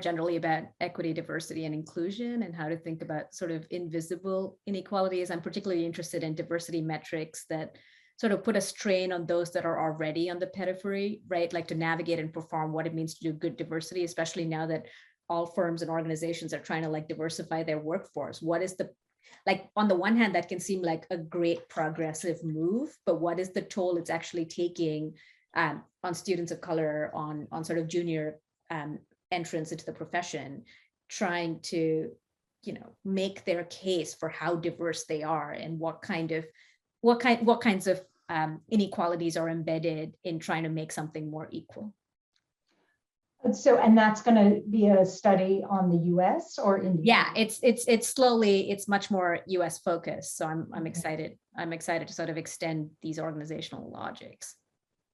generally about equity, diversity, and inclusion, and how to think about sort of invisible inequalities. I'm particularly interested in diversity metrics that sort of put a strain on those that are already on the periphery, right? Like to navigate and perform what it means to do good diversity, especially now that all firms and organizations are trying to like diversify their workforce. What is the, like, on the one hand, that can seem like a great progressive move, but what is the toll it's actually taking on students of color, on sort of junior entrance into the profession, trying to, you know, make their case for how diverse they are and what kinds of inequalities are embedded in trying to make something more equal. So, and that's going to be a study on the U.S. or India? Yeah, it's slowly, it's much more U.S. focused. So I'm excited. I'm excited to sort of extend these organizational logics.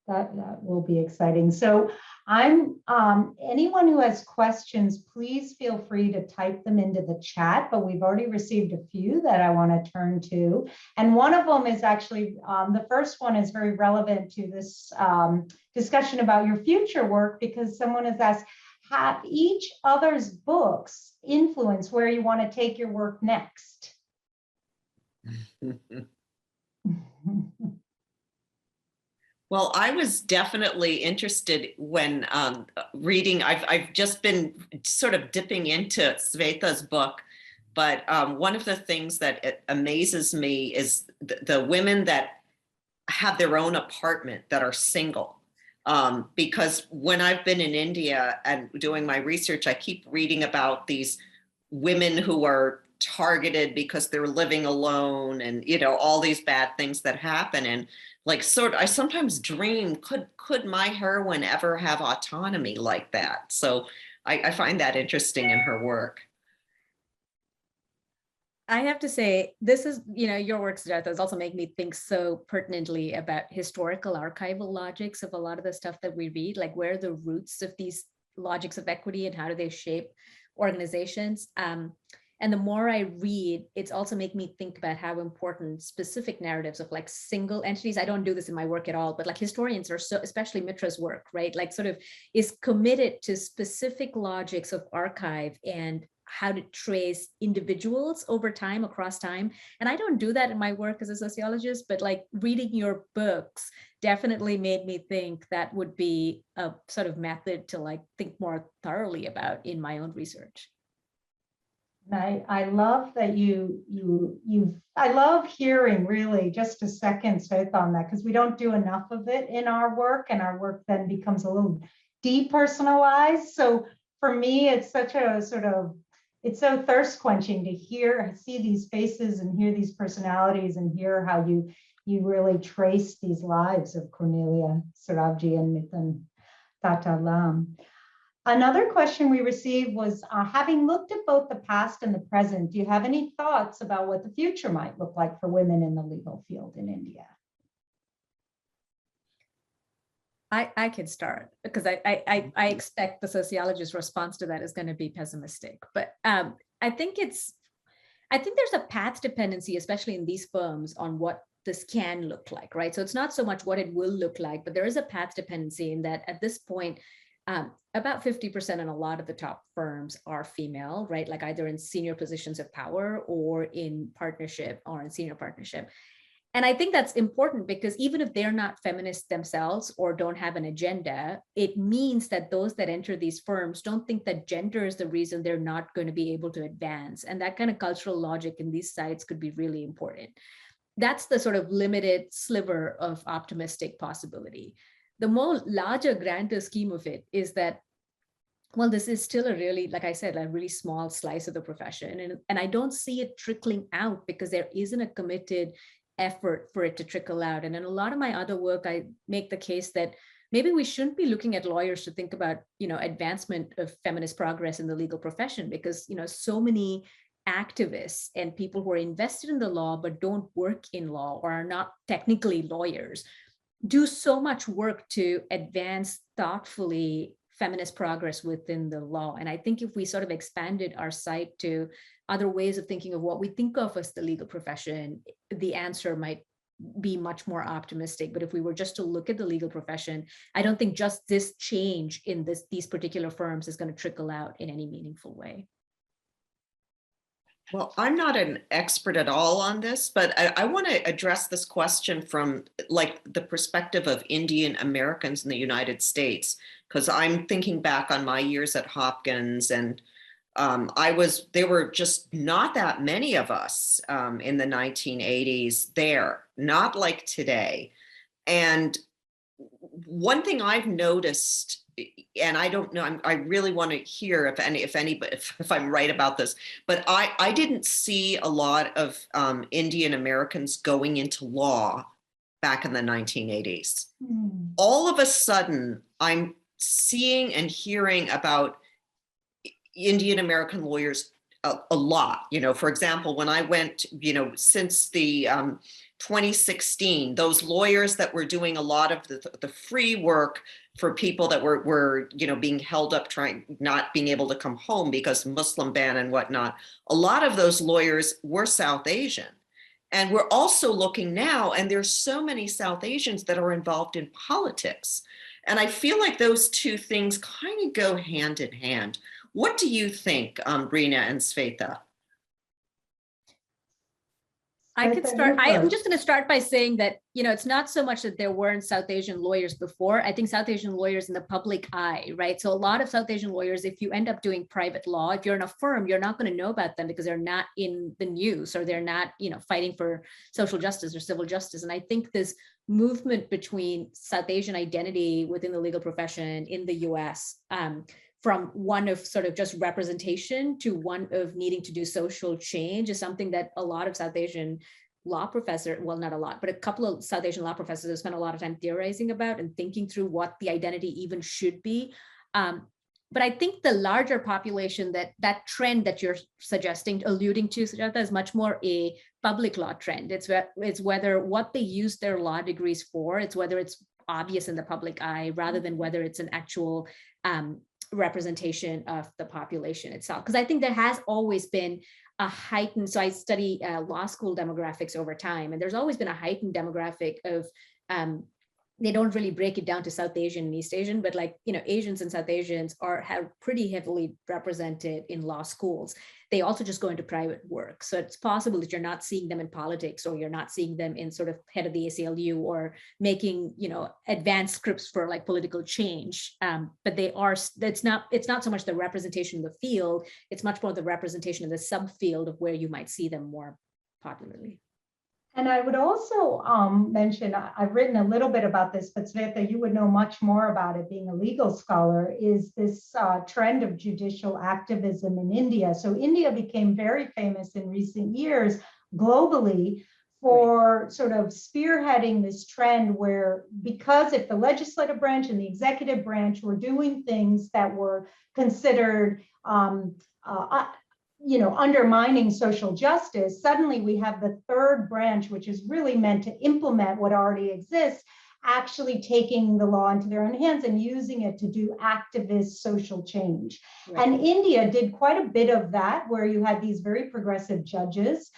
That will be exciting. So anyone who has questions, please feel free to type them into the chat, but we've already received a few that I want to turn to. And one of them is actually, the first one is very relevant to this discussion about your future work, because someone has asked, have each other's books influence where you want to take your work next? Well, I was definitely interested when reading. I've just been sort of dipping into Swetha's book, but one of the things that amazes me is the women that have their own apartment that are single. Because when I've been in India and doing my research, I keep reading about these women who are targeted because they're living alone, and, you know, all these bad things that happen. And like, I sometimes dream, could my heroine ever have autonomy like that? So I find that interesting in her work. I have to say, this is, you know, your work, Sujatha, has also made me think so pertinently about historical archival logics of a lot of the stuff that we read, like where are the roots of these logics of equity and how do they shape organizations? And the more I read, it's also make me think about how important specific narratives of like single entities, I don't do this in my work at all, but like historians are so, especially Mitra's work, right? Like sort of is committed to specific logics of archive and how to trace individuals over time, across time. And I don't do that in my work as a sociologist, but like reading your books definitely made me think that would be a sort of method to like think more thoroughly about in my own research. And I love that I love hearing, really, just a second, Swethaa, on that, because we don't do enough of it in our work, and our work then becomes a little depersonalized. So for me, it's such a sort of, it's so thirst quenching to see these faces and hear these personalities and hear how you really trace these lives of Cornelius Sarajee and Mithun Tatalam. Another question we received was, having looked at both the past and the present, do you have any thoughts about what the future might look like for women in the legal field in India? I can start, because I expect the sociologist's response to that is going to be pessimistic. But I think there's a path dependency, especially in these firms, on what this can look like, right? So it's not so much what it will look like, but there is a path dependency in that at this point, about 50% in a lot of the top firms are female, right? Like either in senior positions of power or in partnership or in senior partnership. And I think that's important because even if they're not feminists themselves or don't have an agenda, it means that those that enter these firms don't think that gender is the reason they're not going to be able to advance. And that kind of cultural logic in these sites could be really important. That's the sort of limited sliver of optimistic possibility. The more larger, grander scheme of it is that well, this is still a really, like I said, a really small slice of the profession. And I don't see it trickling out because there isn't a committed effort for it to trickle out. And in a lot of my other work, I make the case that maybe we shouldn't be looking at lawyers to think about, advancement of feminist progress in the legal profession, because, so many activists and people who are invested in the law but don't work in law or are not technically lawyers do so much work to advance thoughtfully feminist progress within the law. And I think if we sort of expanded our sight to other ways of thinking of what we think of as the legal profession, the answer might be much more optimistic. But if we were just to look at the legal profession, I don't think just this change in these particular firms is going to trickle out in any meaningful way. Well, I'm not an expert at all on this, but I want to address this question from like the perspective of Indian Americans in the United States, because I'm thinking back on my years at Hopkins, and there were just not that many of us in the 1980s there, not like today. And one thing I've noticed, and I don't know, I really want to hear if I'm right about this, but I didn't see a lot of Indian Americans going into law back in the 1980s. All of a sudden, I'm seeing and hearing about Indian American lawyers a lot. For example, when I went, since the 2016, those lawyers that were doing a lot of the free work for people that were being held up, not being able to come home because Muslim ban and whatnot, a lot of those lawyers were South Asian. And we're also looking now, and there's so many South Asians that are involved in politics. And I feel like those two things kind of go hand in hand. What do you think, Rina and Swethaa? I could start. I'm just going to start by saying that, it's not so much that there weren't South Asian lawyers before. I think South Asian lawyers in the public eye, right? So a lot of South Asian lawyers, if you end up doing private law, if you're in a firm, you're not going to know about them because they're not in the news, or they're not, fighting for social justice or civil justice. And I think this movement between South Asian identity within the legal profession in the US, from one of sort of just representation to one of needing to do social change, is something that a lot of South Asian law professors, well, not a lot, but a couple of South Asian law professors have spent a lot of time theorizing about and thinking through what the identity even should be. But I think the larger population, that trend that you're alluding to, Sujatha, is much more a public law trend. It's whether what they use their law degrees for, it's whether it's obvious in the public eye rather than whether it's an actual representation of the population itself. Because I think there has always been a heightened, so I study law school demographics over time, and there's always been a heightened demographic of, they don't really break it down to South Asian and East Asian, but Asians and South Asians have pretty heavily represented in law schools. They also just go into private work. So it's possible that you're not seeing them in politics, or you're not seeing them in sort of head of the ACLU or making, advanced scripts for political change. But it's not so much the representation in the field, it's much more the representation in the subfield of where you might see them more popularly. And I would also mention, I've written a little bit about this, but Swethaa, you would know much more about it being a legal scholar, is this trend of judicial activism in India. So India became very famous in recent years globally for sort of spearheading this trend where, because if the legislative branch and the executive branch were doing things that were considered undermining social justice, suddenly we have the third branch, which is really meant to implement what already exists, actually taking the law into their own hands and using it to do activist social change. Right. And India did quite a bit of that, where you had these very progressive judges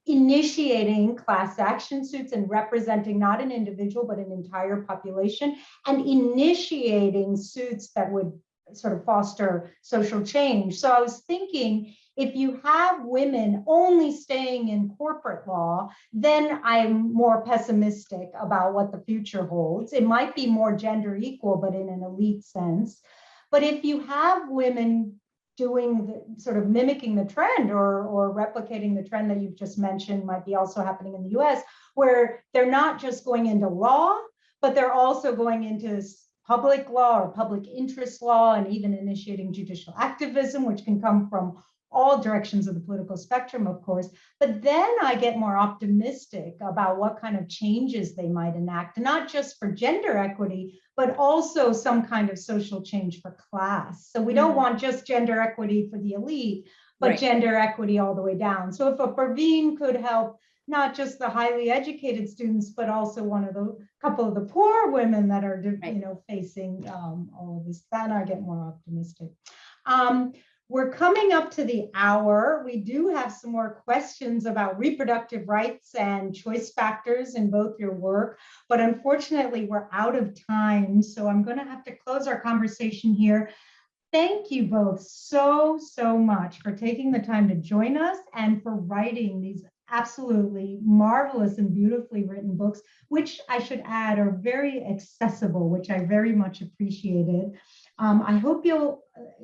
initiating class action suits and representing not an individual, but an entire population, and initiating suits that would sort of foster social change. So I was thinking, if you have women only staying in corporate law, then I'm more pessimistic about what the future holds. It might be more gender equal, but in an elite sense. But if you have women doing sort of mimicking the trend or replicating the trend that you've just mentioned, might be also happening in the US, where they're not just going into law, but they're also going into public law or public interest law, and even initiating judicial activism, which can come from all directions of the political spectrum, of course. But then I get more optimistic about what kind of changes they might enact, not just for gender equity, but also some kind of social change for class. So we don't want just gender equity for the elite, but gender equity all the way down. So if a Perveen could help not just the highly educated students, but also couple of the poor women that are, facing all of this, then I get more optimistic. We're coming up to the hour. We do have some more questions about reproductive rights and choice factors in both your work, but unfortunately we're out of time. So I'm going to have to close our conversation here. Thank you both so much for taking the time to join us and for writing these absolutely marvelous and beautifully written books, which I should add are very accessible, which I very much appreciated. I hope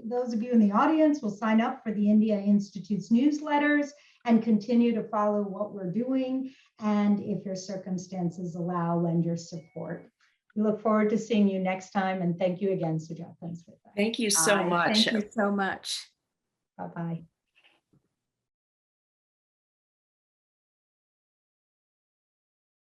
those of you in the audience will sign up for the India Institute's newsletters and continue to follow what we're doing. And if your circumstances allow, lend your support. We look forward to seeing you next time. And thank you again, Sujatha and Swethaa. Thank you so much. Thank you so much. Bye-bye.